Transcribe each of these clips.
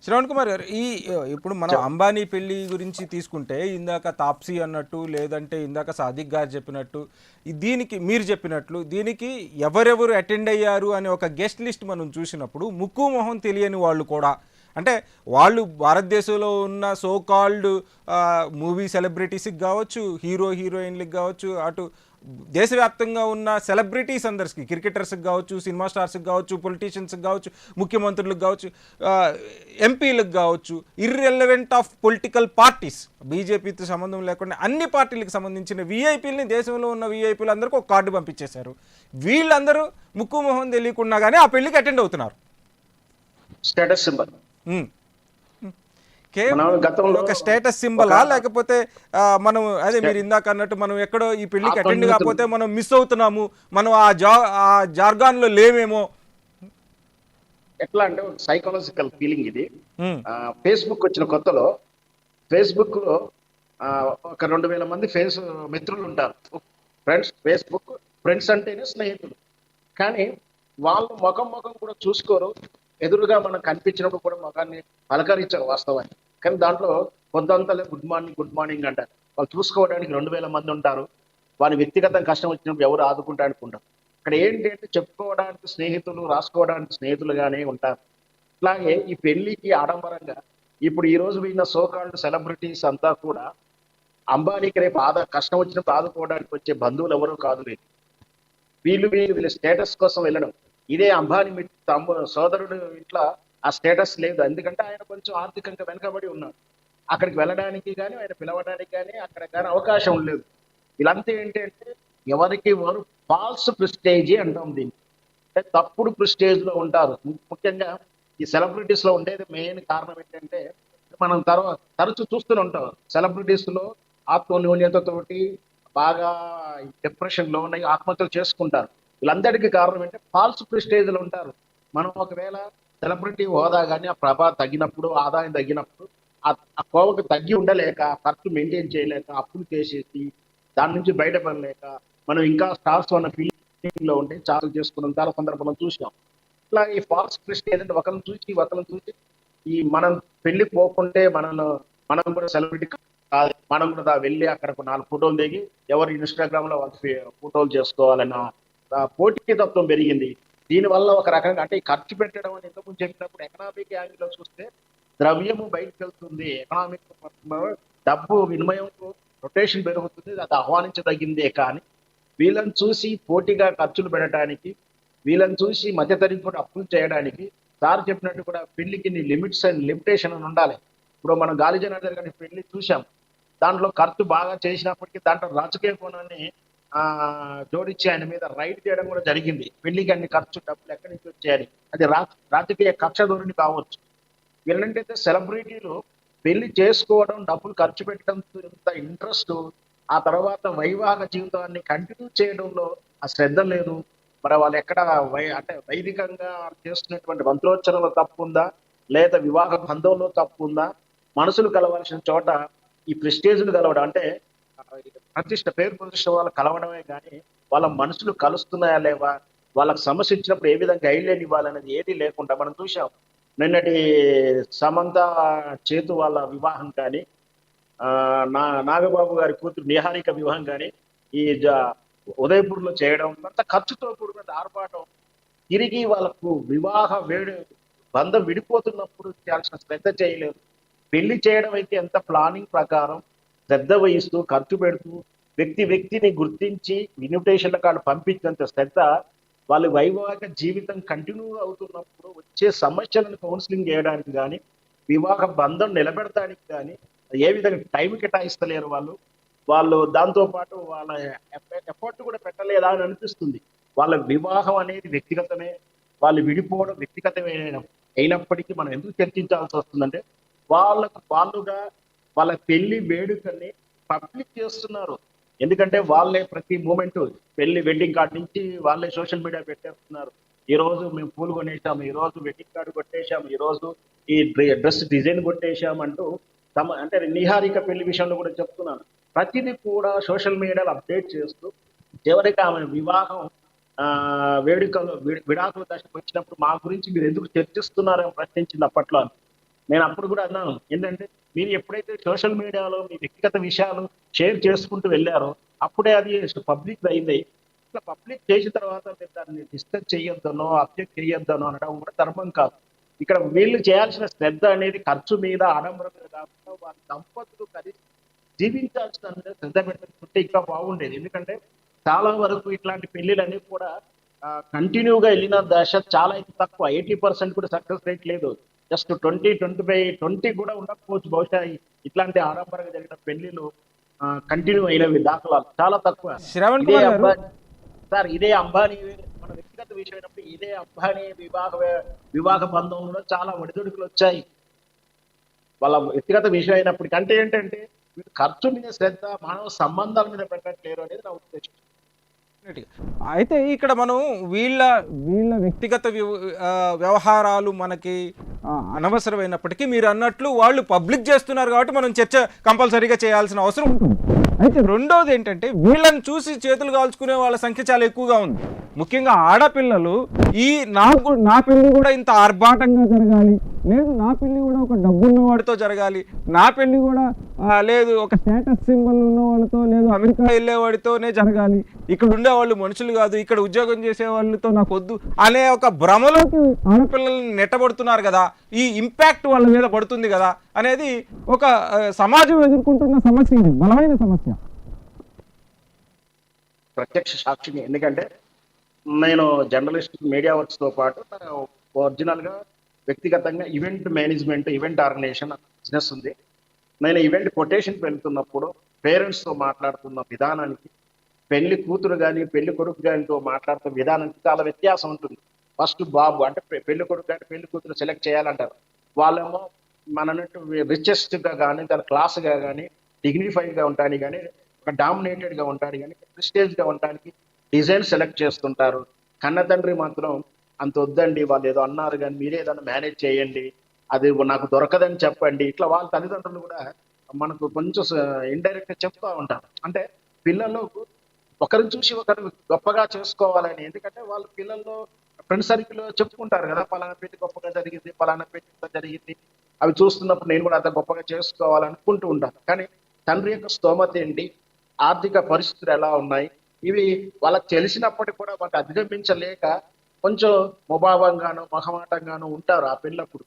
శ్రవణ్ కుమార్ గారు, ఇప్పుడు మనం అంబానీ పెళ్లి గురించి తీసుకుంటే ఇందాక తాప్సీ అన్నట్టు, లేదంటే ఇందాక సాదిక్ గారు చెప్పినట్టు, దీనికి మీరు చెప్పినట్లు దీనికి ఎవరెవరు అటెండ్ అయ్యారు అనే ఒక గెస్ట్ లిస్ట్ మనం చూసినప్పుడు ముక్కు మొహం తెలియని వాళ్ళు కూడా, అంటే వాళ్ళు భారతదేశంలో ఉన్న సో కాల్డ్ మూవీ సెలబ్రిటీస్కి కావచ్చు, హీరో హీరోయిన్లకు కావచ్చు, అటు దేశవ్యాప్తంగా ఉన్న సెలబ్రిటీస్ అందరికి, క్రికెటర్స్కి కావచ్చు, సినిమా స్టార్స్కి కావచ్చు, పొలిటీషియన్స్కి కావచ్చు, ముఖ్యమంత్రులకు కావచ్చు, ఎంపీలకు కావచ్చు, ఇర్రెలవెంట్ ఆఫ్ పొలిటికల్ పార్టీస్, బీజేపీతో సంబంధం లేకుండా అన్ని పార్టీలకు సంబంధించిన వీఐపీలని, దేశంలో ఉన్న వీఐపీలు అందరికీ ఒక కార్డు పంపించేశారు. వీళ్ళందరూ ముక్కు మొహం తెలియకుండా కానీ ఆ పెళ్లికి అటెండ్ అవుతున్నారు. స్టేటస్ సింబల్ కేవలం ఒక స్టేటస్ సింబలా, లేకపోతే మనం అదే మీరు ఇందాక అన్నట్టు మనం ఎక్కడో ఈ పెళ్లికి అటెండ్ కాకపోతే మనం మిస్ అవుతున్నాము, మనం ఆ జార్గాన్ లో లేమేమో, ఎట్లా అంటే సైకలాజికల్ ఫీలింగ్ ఇది. ఫేస్బుక్ వచ్చిన కొత్తలో ఫేస్బుక్ లో ఒక 2000 మంది మిత్రులు ఉంటారు, ఫేస్బుక్ ఫ్రెండ్స్ అంటేనే స్నేహితులు. కానీ వాళ్ళు ముఖం కూడా చూసుకోరు, ఎదురుగా మనం కనిపించినప్పుడు కూడా ముఖాన్ని పలకరించారు వాస్తవాన్ని. కానీ దాంట్లో పొద్దంతలే గుడ్ మార్నింగ్ అంటారు. వాళ్ళు చూసుకోవడానికి 2000 మంది ఉంటారు. వారి వ్యక్తిగత కష్టం వచ్చినప్పుడు ఎవరు ఆదుకుంటానికి ఉండరు. ఇక్కడ ఏంటి అంటే చెప్పుకోవడానికి స్నేహితులు, రాసుకోవడానికి స్నేహితులుగానే ఉంటారు. అట్లాగే ఈ పెళ్లికి ఆడంబరంగా ఇప్పుడు ఈ రోజు పోయిన సోకాల్డ్ సెలబ్రిటీస్ అంతా కూడా అంబానీకి రేపు కష్టం వచ్చినప్పుడు ఆదుకోవడానికి వచ్చే బంధువులు ఎవరూ కాదు. వీళ్ళ స్టేటస్ కోసం వెళ్ళడం. ఇదే అంబానీ సోదరుడు ఇంట్లో ఆ స్టేటస్ లేదు, ఎందుకంటే ఆయన కొంచెం ఆర్థికంగా వెనకబడి ఉన్నాడు. అక్కడికి వెళ్ళడానికి కానీ ఆయన పిలవడానికి కానీ అక్కడ కానీ అవకాశం లేదు. వీళ్ళంతా ఏంటంటే ఎవరికి వారు ఫాల్స్ ప్రిస్టేజీ అంటాం దీన్ని, అంటే తప్పుడు ప్రిస్టేజ్ లో ఉంటారు. ముఖ్యంగా ఈ సెలబ్రిటీస్ లో ఉండేది మెయిన్ కారణం ఏంటంటే, మనం తరచూ చూస్తూనే ఉంటాం సెలబ్రిటీస్ లో ఆత్మన్యూన్యతతోటి బాగా డిప్రెషన్ లో ఉన్నాయి, ఆత్మహత్యలు చేసుకుంటారు. వీళ్ళందరికీ కారణం ఏంటంటే ఫాల్స్ ప్రిస్టేజ్ లో ఉంటారు. మనం ఒకవేళ సెలబ్రిటీ హోదా కానీ ఆ ప్రభ తగ్గినప్పుడు, ఆదాయం తగ్గినప్పుడు ఆ కోవకు తగ్గి ఉండలేక, ఖర్చు మెయింటైన్ చేయలేక, అప్పులు చేసేసి దాని నుంచి బయటపడలేక మనం ఇంకా స్టార్స్ ఉన్న ఫీలింగ్ లో ఉంటే చాలా చేసుకున్నాం, చాలా సందర్భంలో చూసినాం. ఇట్లా ఈ ఫాల్స్ ప్రెస్టేజ్ అంటే ఒకరిని చూసి ఈ మనం పెళ్లి పోకుంటే మనం కూడా సెలబ్రిటీ కాదు, మనం కూడా వెళ్ళి అక్కడ 4 ఫోటోలు దిగి ఎవరు ఇన్స్టాగ్రామ్ లో ఫోటోలు చేసుకోవాలన్న పోటీ తత్వం పెరిగింది. దీనివల్ల ఒక రకంగా అంటే ఖర్చు పెట్టడం అని ఇంతకుముందు చెప్పినప్పుడు ఎకనామిక్ యాంగిల్ లో చూస్తే ద్రవ్యము బయటకు వెళ్తుంది, ఎకనామిక్ డబ్బు వినిమయం రొటేషన్ పెరుగుతుంది, అది ఆహ్వానించదగిందే. కానీ వీళ్ళని చూసి పోటీగా ఖర్చులు పెట్టడానికి, వీళ్ళని చూసి మధ్యతరగతి కూడా అప్పులు చేయడానికి, సార్ చెప్పినట్టు కూడా పెళ్లికి లిమిట్స్ అండ్ లిమిటేషన్ అని ఉండాలి. ఇప్పుడు మనం గాలి జనార్దన్ గారి పెళ్లి చూసాం, దాంట్లో ఖర్చు బాగా చేసినప్పటికీ దాంట్లో రాజకీయ కోణాన్ని జోడించి ఆయన మీద రైడ్ చేయడం కూడా జరిగింది. పెళ్లికి అన్ని ఖర్చు డబ్బులు ఎక్కడి నుంచి వచ్చాయని, అది రాజకీయ కక్ష ధోరణి కావచ్చు. వీళ్ళంటే సెలబ్రిటీలు పెళ్లి చేసుకోవడం, డబ్బులు ఖర్చు పెట్టడం ఇంత ఇంట్రెస్ట్, ఆ తర్వాత వైవాహిక జీవితాన్ని కంటిన్యూ చేయడంలో ఆ శ్రద్ధ లేదు. మరి వాళ్ళు ఎక్కడ అంటే వైదికంగా చేస్తున్నటువంటి మంత్రోచ్చరణలో తప్పు ఉందా, లేదా వివాహ బంధంలో తప్పు ఉందా? మనసులు కలవాల్సిన చోట ఈ ప్రెస్టేజ్లు కలవడం, అంటే పేరు ప్రతిష్ట వాళ్ళు కలవడమే కానీ వాళ్ళ మనసులు కలుస్తున్నాయా లేవా, వాళ్ళకి సమస్య ఇచ్చినప్పుడు ఏ విధంగా గైడ్లైన్ ఇవ్వాలనేది ఏది లేకుండా మనం చూసాం. నిన్నటి సమంత చేతు వాళ్ళ వివాహం కానీ, నాగబాబు గారి కూతురు నిహారిక వివాహం కానీ ఈ ఉదయపూర్ లో చేయడం, అంత ఖర్చుతో కూడిన ఆర్భాటం. తిరిగి వాళ్ళకు బంధం విడిపోతున్నప్పుడు చేయాల్సిన శ్రద్ధ చేయలేదు. పెళ్లి చేయడం అయితే ఎంత ప్లానింగ్ ప్రకారం శ్రద్ధ వహిస్తూ ఖర్చు పెడుతూ వ్యక్తిని గుర్తించి ఇన్విటేషన్ల కార్డు పంపించినంత శ్రద్ధ వాళ్ళ వైవాహిక జీవితం కంటిన్యూ అవుతున్నప్పుడు వచ్చే సమస్యలను కౌన్సిలింగ్ చేయడానికి కానీ, వివాహ బంధం నిలబెడటానికి కానీ ఏ విధంగా టైం కేటాయిస్తలేరు వాళ్ళు దాంతో పాటు వాళ్ళ ఎఫర్ట్ కూడా పెట్టలేదా అని అనిపిస్తుంది. వాళ్ళ వివాహం అనేది వ్యక్తిగతమే, వాళ్ళు విడిపోవడం వ్యక్తిగతమే అయినప్పటికీ మనం ఎందుకు చర్చించాల్సి వస్తుందంటే, వాళ్ళుగా వాళ్ళ పెళ్లి వేడుకని పబ్లిక్ చేస్తున్నారు. ఎందుకంటే వాళ్ళే ప్రతి మూమెంట్ వెడ్డింగ్ కార్డ్ నుంచి వాళ్ళే సోషల్ మీడియా పెట్టేస్తున్నారు. ఈ రోజు మేము పూలు కొనేసాము, ఈ రోజు వెడ్డింగ్ కార్డు కొట్టేశాము, ఈ రోజు ఈ డ్రెస్ డిజైన్ కొట్టేశాము అంటూ అంటే నిహారిక పెళ్లి విషయంలో కూడా చెప్తున్నాను. ప్రతిదీ కూడా సోషల్ మీడియాలో అప్డేట్ చేస్తూ చివరికి ఆమె వివాహం వేడుకలు విడాకుల దశకు వచ్చినప్పుడు మా గురించి మీరు ఎందుకు చర్చిస్తున్నారని ప్రశ్నించింది అప్పట్లో. నేను అప్పుడు కూడా అన్నాను ఏంటంటే, మీరు ఎప్పుడైతే సోషల్ మీడియాలో మీ వ్యక్తిగత విషయాలు షేర్ చేసుకుంటూ వెళ్ళారో అప్పుడే అది పబ్లిక్ అయింది. ఇట్లా పబ్లిక్ చేసిన తర్వాత మీరు దాన్ని డిస్కస్ చేయొద్దనో, అబ్జెక్ట్ చేయొద్దనో అనడం కూడా ధర్మం కాదు. ఇక్కడ వీళ్ళు చేయాల్సిన శ్రద్ధ అనేది ఖర్చు మీద, ఆడంబరం మీద కాకుండా వాళ్ళ దంపతులు కలిసి జీవించాల్సిన దాని మీద శ్రద్ధ పెట్టుకుంటే ఇంకా బాగుండేది. ఎందుకంటే చాలా వరకు ఇట్లాంటి పెళ్లిలన్నీ కూడా కంటిన్యూగా వెళ్ళిన దశ చాలా తక్కువ. 80% కూడా సక్సెస్ రేట్ లేదు. జస్ట్ 20 కూడా ఉండకపోవచ్చు బహుశా. ఇట్లాంటి ఆడంబరంగా జరిగిన పెళ్లిలు కంటిన్యూ అయినవి దాఖలాలు చాలా తక్కువ. శ్రవణ్ ఇదే కుమార్ గారు, అబ్బాయి సార్, ఇదే అంబానీ మన వ్యక్తిగత విషయం అయినప్పుడు ఇదే అంబానీ వివాహ బంధంలో చాలా ఒడిదుడుకులు వచ్చాయి. వాళ్ళ వ్యక్తిగత విషయం అయినప్పటికీ అంటే ఏంటంటే వీళ్ళు ఖర్చు మీద శ్రద్ధ, మానవ సంబంధాల మీద పెట్టట్లేరు అనేది నా ఉద్దేశం. అయితే ఇక్కడ మనం వీళ్ళ వీళ్ళ వ్యక్తిగత వ్యవహారాలు మనకి అనవసరమైనప్పటికీ మీరు అన్నట్లు వాళ్ళు పబ్లిక్ చేస్తున్నారు కాబట్టి మనం చర్చ కంపల్సరీగా చేయాల్సిన అవసరం ఉంటుంది. అయితే రెండోది ఏంటంటే వీళ్ళని చూసి చేతులు కాల్చుకునే వాళ్ళ సంఖ్య చాలా ఎక్కువగా ఉంది. ముఖ్యంగా ఆడపిల్లలు నా పెళ్లి కూడా ఇంత ఆర్భాటంగా జరగాలి, లేదు నా పెళ్లి కూడా ఒక డబ్బున్న వాడితో జరగాలి, నా పెళ్లి కూడా లేదు ఒక స్టేటస్ సింబల్ ఉన్న వాళ్ళతో, లేదు అమెరికా వెళ్ళేవాడితోనే జరగాలి, ఇక్కడ ఉండేవాళ్ళు మనుషులు కాదు, ఇక్కడ ఉద్యోగం చేసే వాళ్ళతో నాకు వద్దు అనే ఒక భ్రమలోకి ఆడపిల్లల్ని నెట్టబడుతున్నారు కదా. ఈ ఇంపాక్ట్ వాళ్ళ మీద పడుతుంది కదా అనేది ఒక సమాజం ఎదుర్కొంటున్న సమస్య. ఇది బలమైన సమస్య. ప్రత్యక్ష సాక్షిని. ఎందుకంటే నేను జర్నలిస్ట్, మీడియా వర్క్స్తో పాటు ఒరిజినల్గా వ్యక్తిగతంగా event management, event organization business ఉంది. నేను ఈవెంట్ కొటేషన్కి వెళ్తున్నప్పుడు పేరెంట్స్తో మాట్లాడుతున్న విధానానికి, పెళ్లి కూతురు కానీ పెళ్లి కొడుకు గానితో మాట్లాడుతున్న విధానానికి చాలా వ్యత్యాసం ఉంటుంది. ఫస్ట్ బాబు అంటే పెళ్లి కొడుకు కానీ పెళ్లి కూతురు సెలెక్ట్ చేయాలంటారు. వాళ్ళేమో మనన్నట్టు రిచెస్ట్గా కానీ, చాలా క్లాస్గా కానీ, డిగ్నిఫైడ్గా ఉండడానికి కానీ, ఒక డామినేటెడ్గా ఉండడానికి కానీ, ప్రెస్టేజ్గా ఉండడానికి డిజైన్ సెలెక్ట్ చేస్తుంటారు. కన్న తండ్రి మాత్రం అంత వద్దండి, వాళ్ళు ఏదో అన్నారు కానీ మీరే ఏదైనా మేనేజ్ చేయండి, అది నాకు దొరకదని చెప్పండి. ఇట్లా వాళ్ళ తల్లిదండ్రులు కూడా మనకు కొంచెం ఇండైరెక్ట్గా చెప్తూ ఉంటారు. అంటే పిల్లలు ఒకరిని చూసి ఒకరు గొప్పగా చేసుకోవాలని. ఎందుకంటే వాళ్ళ పిల్లల్లో ఫ్రెండ్ సర్కిల్ చెప్పుకుంటారు కదా, పలానా పెళ్లి గొప్పగా జరిగింది, పలానా పెళ్లి జరిగింది, అవి చూస్తున్నప్పుడు నేను కూడా అంత గొప్పగా చేసుకోవాలనుకుంటూ ఉంటాను. కానీ తండ్రి యొక్క స్తోమత ఏంటి, ఆర్థిక పరిస్థితులు ఎలా ఉన్నాయి, ఇవి వాళ్ళకి తెలిసినప్పటికీ కూడా వాటి అధిగమించలేక కొంచెం ముభావంగాను మొహమాటంగాను ఉంటారు ఆ పెళ్ళప్పుడు.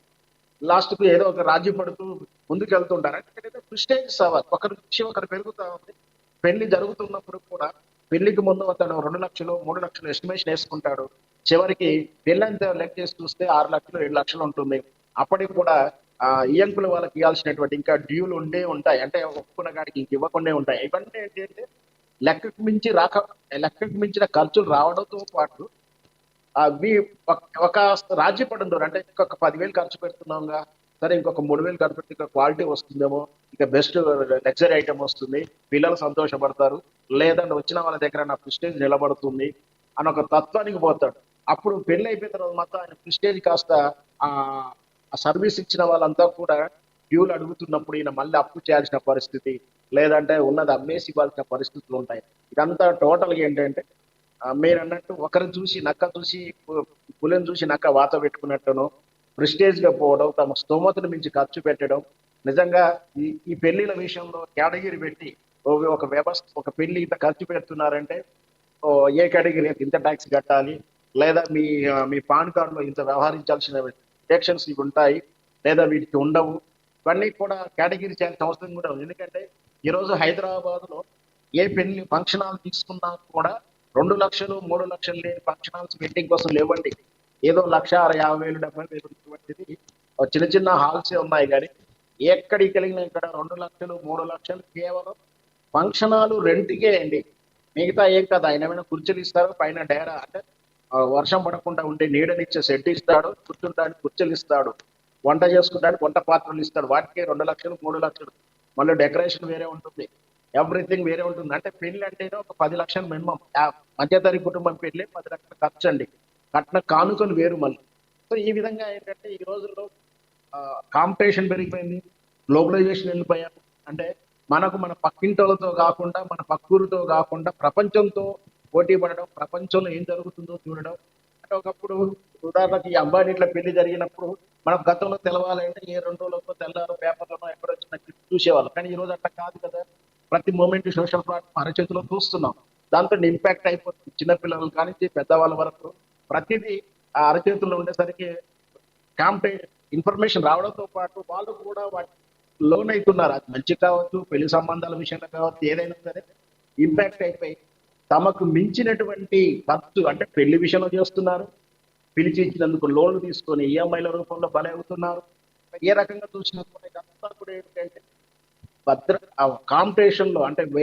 లాస్ట్కు ఏదో ఒక రాజీ పడుతూ ముందుకెళ్తుంటారు. అంటే ప్రిస్టేజ్ అవ్వాలి, ఒకరి నుంచి ఒకరు పెరుగుతూ ఉంది. పెళ్లి జరుగుతున్నప్పుడు కూడా పెళ్లికి ముందు అతను 2 లక్షలు 3 లక్షలు ఎస్టిమేషన్ వేసుకుంటాడు. చివరికి పెళ్ళంతా లెక్క చేసి చూస్తే 6 లక్షలు 7 లక్షలు ఉంటుంది. అప్పటికి కూడా ఇయ్యంకులు వాళ్ళకి ఇవ్వాల్సినటువంటి ఇంకా డ్యూలు ఉంటాయి. అంటే ఒప్పుకున్న కాడికి ఇంక ఇవ్వకుండా ఉంటాయి. ఇవన్నీ ఏంటంటే లెక్కకు మించిన ఖర్చులు రావడంతో పాటు అవి ఒక రాజీ పడుందో అంటే ఇంకొక 10,000 ఖర్చు పెడుతున్నాంగా, సరే ఇంకొక 3,000 ఖర్చు పెడితే ఇంకా క్వాలిటీ వస్తుందేమో, ఇంకా బెస్ట్ లగ్జరీ ఐటమ్ వస్తుంది, పిల్లలు సంతోషపడతారు, లేదంటే వచ్చిన వాళ్ళ దగ్గర నా ప్రిస్టేజ్ నిలబడుతుంది అని ఒక తత్వానికి పోతాడు. అప్పుడు పెళ్లి అయిపోయిన తర్వాత మొత్తం ఆయన ప్రిస్టేజ్ కాస్త ఆ సర్వీస్ ఇచ్చిన వాళ్ళంతా కూడా డ్యూలు అడుగుతున్నప్పుడు ఈయన మళ్ళీ అప్పు చేయాల్సిన పరిస్థితి, లేదంటే ఉన్నది అమ్మేసి ఇవ్వాల్సిన పరిస్థితులు ఉంటాయి. ఇదంతా టోటల్గా ఏంటంటే మీరు అన్నట్టు ఒకరిని చూసి నక్క చూసి పులిని చూసి నక్క వాత పెట్టుకున్నట్టును ప్రిస్టేజ్గా పోవడం, తమ స్తోమతను మించి ఖర్చు పెట్టడం. నిజంగా ఈ పెళ్లిల విషయంలో కేటగిరీ పెట్టి ఒక వ్యవస్థ, ఒక పెళ్లి ఇంత ఖర్చు పెడుతున్నారంటే ఏ కేటగిరీ ఇంత ట్యాక్స్ కట్టాలి, లేదా మీ పాన్ కార్డులో ఇంత వ్యవహరించాల్సిన సెక్షన్స్ ఇవి ఉంటాయి, లేదా వీటికి ఉండవు, ఇవన్నీ కూడా కేటగిరీ చేయాల్సిన అవసరం కూడా ఉంది. ఎందుకంటే ఈరోజు హైదరాబాద్లో ఏ పెళ్లి ఫంక్షన్ హాల్ తీసుకున్నా కూడా 2 లక్షలు 3 లక్షలు లేని ఫంక్షన్ హాల్స్ వెడ్డింగ్ కోసం లేవండి. ఏదో 1,50,000 70,000 చిన్న చిన్న హాల్సే ఉన్నాయి. కానీ ఎక్కడికి కలిగిన ఇక్కడ 2 లక్షలు 3 లక్షలు కేవలం ఫంక్షన్ హాల్ రెంట్కే అండి. మిగతా ఏం కదా, ఆయన ఏమైనా కుర్చీలు ఇస్తారు, పైన డేరా అంటే వర్షం పడకుండా ఉంటే నీడనిచ్చే సెట్ ఇస్తాడు, కూర్చుంటానికి కుర్చీలు ఇస్తాడు, వంట చేసుకుంటానికి వంట పాత్రలు ఇస్తాడు, వాటికే 2 లక్షలు 3 లక్షలు. మళ్ళీ డెకరేషన్ వేరే ఉంటుంది, ఎవ్రీథింగ్ వేరే ఉంటుంది. అంటే పెళ్లి అంటేనే ఒక 10 లక్షలు మినిమం. మధ్యతరగతి కుటుంబం పెళ్లి 10 లక్షలు ఖర్చు అండి. కట్న కానుకలు వేరు మళ్ళీ. సో ఈ విధంగా ఏంటంటే ఈ రోజుల్లో కాంపిటీషన్ పెరిగిపోయింది, గ్లోబలైజేషన్ వెళ్ళిపోయాం. అంటే మనకు మన పక్కింటోళ్ళతో కాకుండా, మన పక్కూరితో కాకుండా ప్రపంచంతో పోటీ పడడం, ప్రపంచంలో ఏం జరుగుతుందో చూడడం, అంటే అంటే ఒకప్పుడు ఉదాహరణకి ఈ అంబానీ ఇట్లా పెళ్లి జరిగినప్పుడు మనం గతంలో తెలవాలంటే ఏ 2 రోజులకో తెల్లారో పేపర్లోనో ఎక్కడో వచ్చిన క్లిప్ చూసేవాళ్ళం. కానీ ఈ రోజు అట్లా కాదు కదా. ప్రతి మూమెంట్ సోషల్ ప్లాట్ఫామ్ అరచేతిలో చూస్తున్నాం. దాంతో ఇంపాక్ట్ అయిపోతుంది. చిన్నపిల్లల కానించి పెద్దవాళ్ళ వరకు ప్రతిదీ ఆ అరచేతుల్లో ఉండేసరికి ఇన్ఫర్మేషన్ రావడంతో పాటు వాళ్ళు కూడా వాటి లోన్ అవుతున్నారు. అది మంచి కావచ్చు, పెళ్లి సంబంధాల విషయంలో కావచ్చు, ఏదైనా సరే ఇంపాక్ట్ అయిపోయి తమకు మించినటువంటి ఖర్చు అంటే పెళ్లి విషయంలో చేస్తున్నారు. పిలిచి ఇచ్చినందుకు లోన్లు తీసుకొని ఈఎంఐల రూపంలో బలి అవుతున్నారు. ఏ రకంగా చూసినా కూడా ఇదంతా కూడా ఏంటంటే కాంపిటీషన్ లో అంటే వేరే